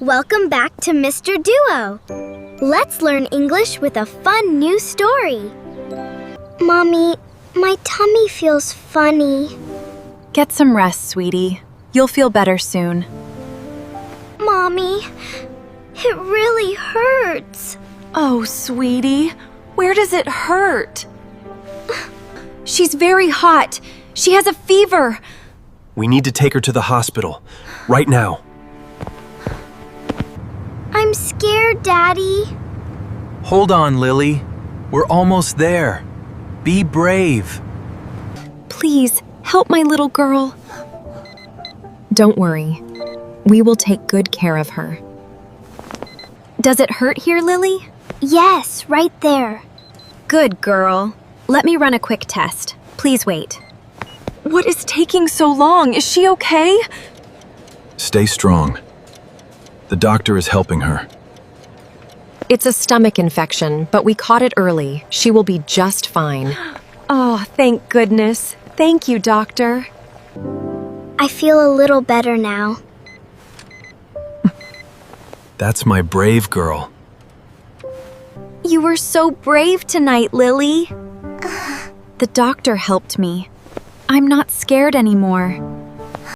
Welcome back to Mr. Duo. Let's learn English with a fun new story. Mommy, my tummy feels funny. Get some rest, sweetie. You'll feel better soon. Mommy, it really hurts. Oh, sweetie, where does it hurt? She's very hot. She has a fever. We need to take her to the hospital, right now. I'm scared, Daddy. Hold on, Lily. We're almost there. Be brave. Please, help my little girl. Don't worry. We will take good care of her. Does it hurt here, Lily? Yes, right there. Good girl. Let me run a quick test. Please wait. What is taking so long? Is she okay? Stay strong. The doctor is helping her. It's a stomach infection, but we caught it early. She will be just fine. Oh, thank goodness. Thank you, doctor. I feel a little better now. That's my brave girl. You were so brave tonight, Lily. The doctor helped me. I'm not scared anymore.